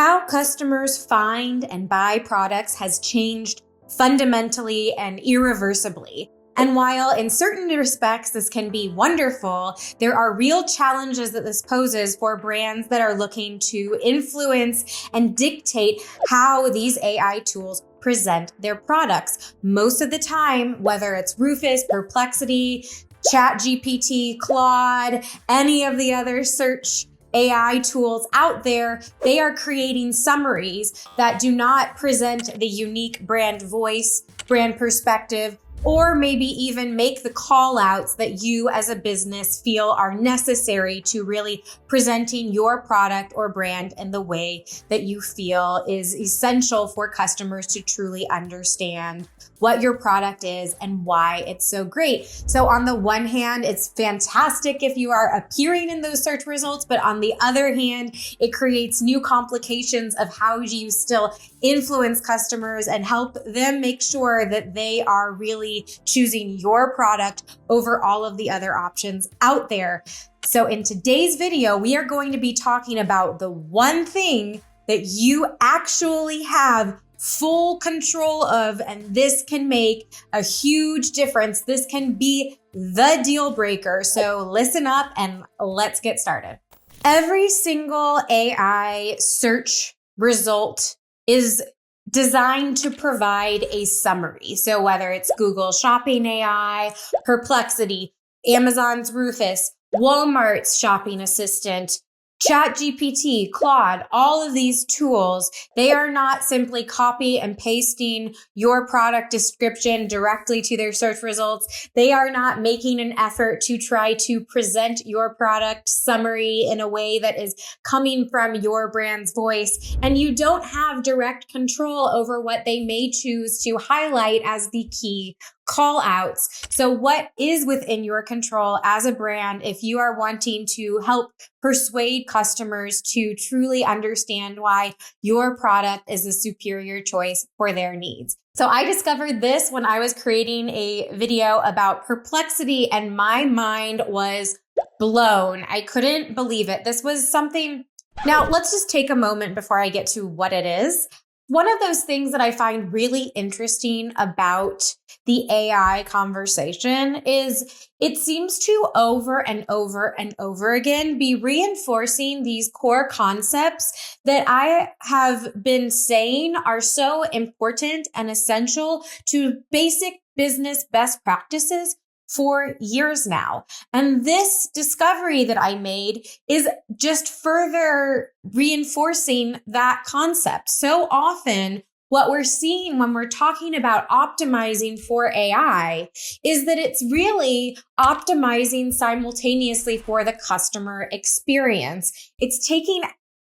How customers find and buy products has changed fundamentally and irreversibly. And while in certain respects this can be wonderful, there are real challenges that this poses for brands that are looking to influence and dictate how these AI tools present their products. Most of the time, whether it's Rufus, Perplexity, ChatGPT, Claude, any of the other search AI tools out there, they are creating summaries that do not present the unique brand voice, brand perspective, or maybe even make the call outs that you as a business feel are necessary to really presenting your product or brand in the way that you feel is essential for customers to truly understand what your product is and why it's so great. So on the one hand, it's fantastic if you are appearing in those search results, but on the other hand, it creates new complications of how do you still influence customers and help them make sure that they are really choosing your product over all of the other options out there. So in today's video, we are going to be talking about the one thing that you actually have full control of, and this can make a huge difference. This can be the deal breaker. So listen up and let's get started. Every single AI search result is designed to provide a summary. So whether it's Google Shopping AI, Perplexity, Amazon's Rufus, Walmart's Shopping Assistant, ChatGPT, Claude, all of these tools, they are not simply copy and pasting your product description directly to their search results. They are not making an effort to try to present your product summary in a way that is coming from your brand's voice. And you don't have direct control over what they may choose to highlight as the key call outs. So what is within your control as a brand if you are wanting to help persuade customers to truly understand why your product is a superior choice for their needs? So I discovered this when I was creating a video about Perplexity and my mind was blown. I couldn't believe it. This was something. Now let's just take a moment before I get to what it is. One of those things that I find really interesting about the AI conversation is it seems to over and over and over again be reinforcing these core concepts that I have been saying are so important and essential to basic business best practices for years now. And this discovery that I made is just further reinforcing that concept. So often, what we're seeing when we're talking about optimizing for AI is that it's really optimizing simultaneously for the customer experience. It's taking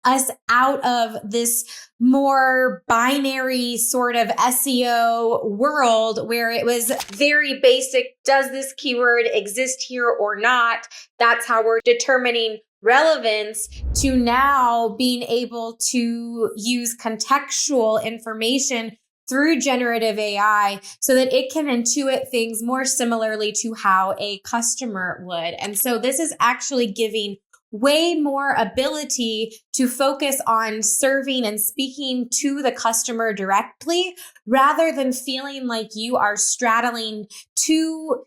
us out of this more binary sort of SEO world where it was very basic. Does this keyword exist here or not? That's how we're determining relevance, to now being able to use contextual information through generative AI so that it can intuit things more similarly to how a customer would. And so this is actually giving way more ability to focus on serving and speaking to the customer directly rather than feeling like you are straddling two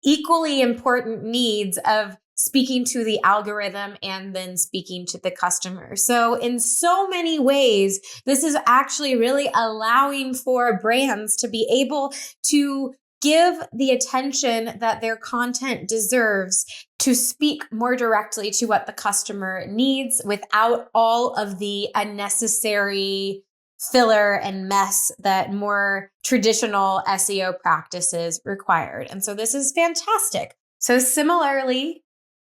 equally important needs of speaking to the algorithm and then speaking to the customer. So in so many ways, this is actually really allowing for brands to be able to give the attention that their content deserves to speak more directly to what the customer needs without all of the unnecessary filler and mess that more traditional SEO practices required. And so this is fantastic. So similarly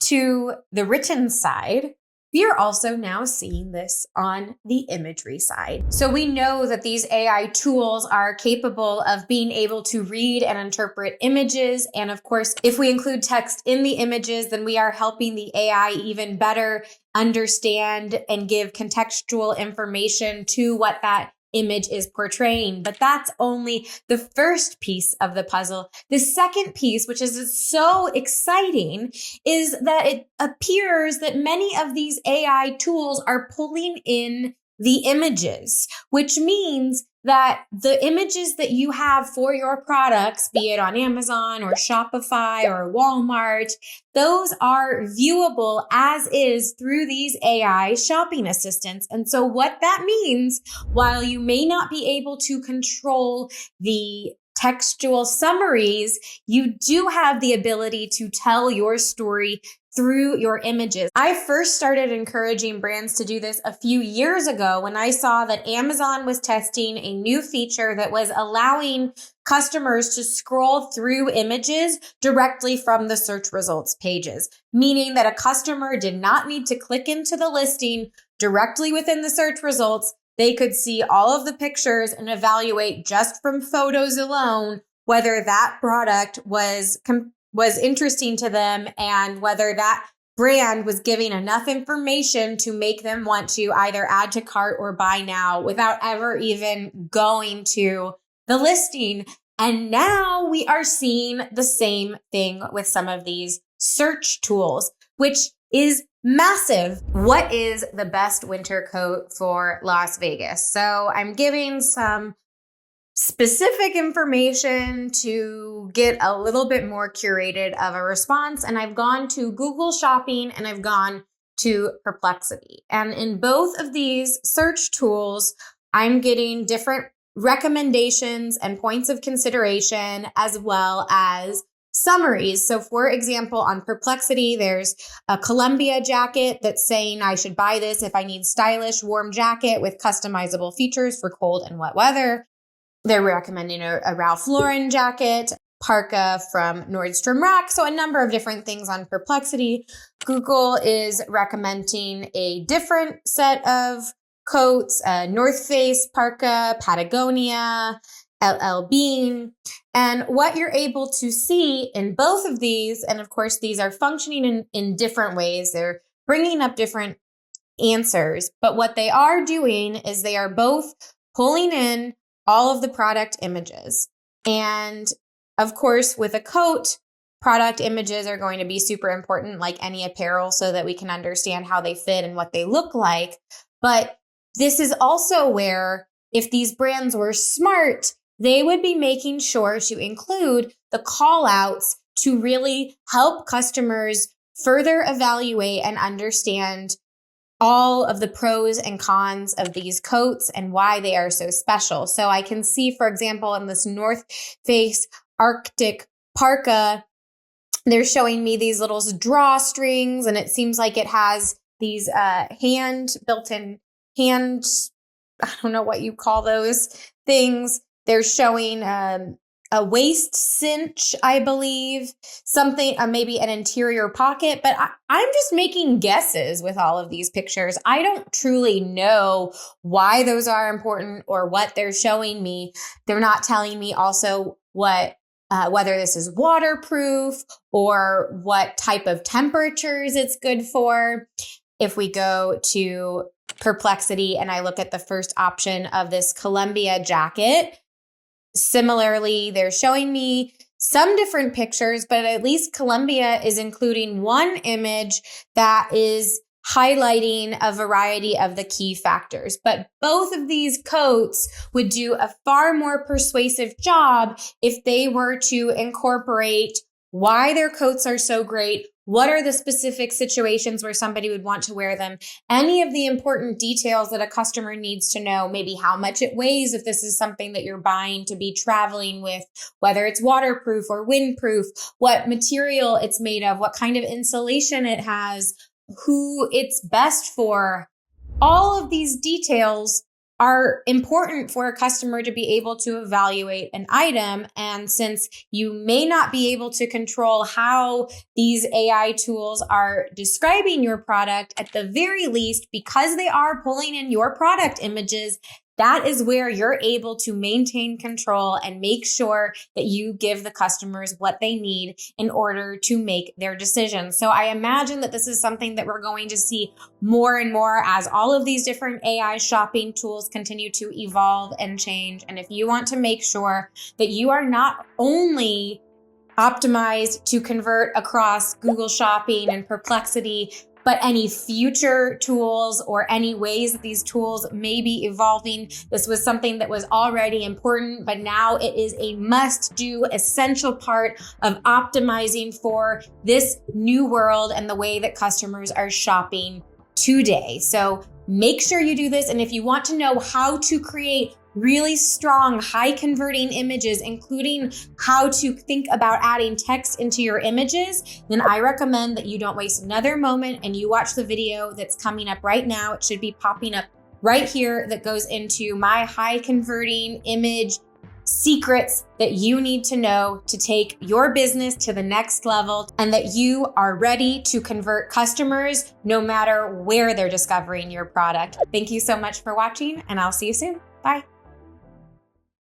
to the written side, we are also now seeing this on the imagery side. So we know that these AI tools are capable of being able to read and interpret images. And of course, if we include text in the images, then we are helping the AI even better understand and give contextual information to what that image is portraying. But that's only the first piece of the puzzle. The second piece, which is so exciting, is that it appears that many of these AI tools are pulling in the images, which means that the images that you have for your products, be it on Amazon or Shopify or Walmart, those are viewable as is through these AI shopping assistants. And so what that means, while you may not be able to control the textual summaries, you do have the ability to tell your story through your images. I first started encouraging brands to do this a few years ago when I saw that Amazon was testing a new feature that was allowing customers to scroll through images directly from the search results pages, meaning that a customer did not need to click into the listing directly within the search results. They could see all of the pictures and evaluate just from photos alone whether that product was interesting to them and whether that brand was giving enough information to make them want to either add to cart or buy now without ever even going to the listing. And now we are seeing the same thing with some of these search tools, which is massive. What is the best winter coat for Las Vegas? So I'm giving some specific information to get a little bit more curated of a response. And I've gone to Google Shopping and I've gone to Perplexity. And in both of these search tools, I'm getting different recommendations and points of consideration as well as summaries. So for example, on Perplexity, there's a Columbia jacket that's saying I should buy this if I need stylish, warm jacket with customizable features for cold and wet weather. They're recommending a Ralph Lauren jacket, parka from Nordstrom Rack. So a number of different things on Perplexity. Google is recommending a different set of coats, North Face parka, Patagonia, LL Bean. And what you're able to see in both of these, and of course, these are functioning in different ways. They're bringing up different answers, but what they are doing is they are both pulling in all of the product images. And of course, with a coat, product images are going to be super important, like any apparel, so that we can understand how they fit and what they look like. But this is also where, if these brands were smart, they would be making sure to include the call outs to really help customers further evaluate and understand all of the pros and cons of these coats and why they are so special. So I can see, for example, in this North Face Arctic parka, they're showing me these little drawstrings, and it seems like it has these built-in hand, I don't know what you call those things. They're showing a waist cinch, I believe, something, maybe an interior pocket, but I'm just making guesses with all of these pictures. I don't truly know why those are important or what they're showing me. They're not telling me also what whether this is waterproof or what type of temperatures it's good for. If we go to Perplexity and I look at the first option of this Columbia jacket, similarly, they're showing me some different pictures, but at least Columbia is including one image that is highlighting a variety of the key factors. But both of these coats would do a far more persuasive job if they were to incorporate why their coats are so great, what are the specific situations where somebody would want to wear them, any of the important details that a customer needs to know, maybe how much it weighs if this is something that you're buying to be traveling with, whether it's waterproof or windproof, what material it's made of, what kind of insulation it has, who it's best for. All of these details are important for a customer to be able to evaluate an item. And since you may not be able to control how these AI tools are describing your product, at the very least, because they are pulling in your product images, that is where you're able to maintain control and make sure that you give the customers what they need in order to make their decisions. So I imagine that this is something that we're going to see more and more as all of these different AI shopping tools continue to evolve and change. And if you want to make sure that you are not only optimized to convert across Google Shopping and Perplexity, but any future tools or any ways that these tools may be evolving. This was something that was already important, but now it is a must-do, essential part of optimizing for this new world and the way that customers are shopping today. So make sure you do this. And if you want to know how to create really strong, high converting images, including how to think about adding text into your images, then I recommend that you don't waste another moment and you watch the video that's coming up right now. It should be popping up right here that goes into my high converting image secrets that you need to know to take your business to the next level and that you are ready to convert customers no matter where they're discovering your product. Thank you so much for watching, and I'll see you soon. Bye.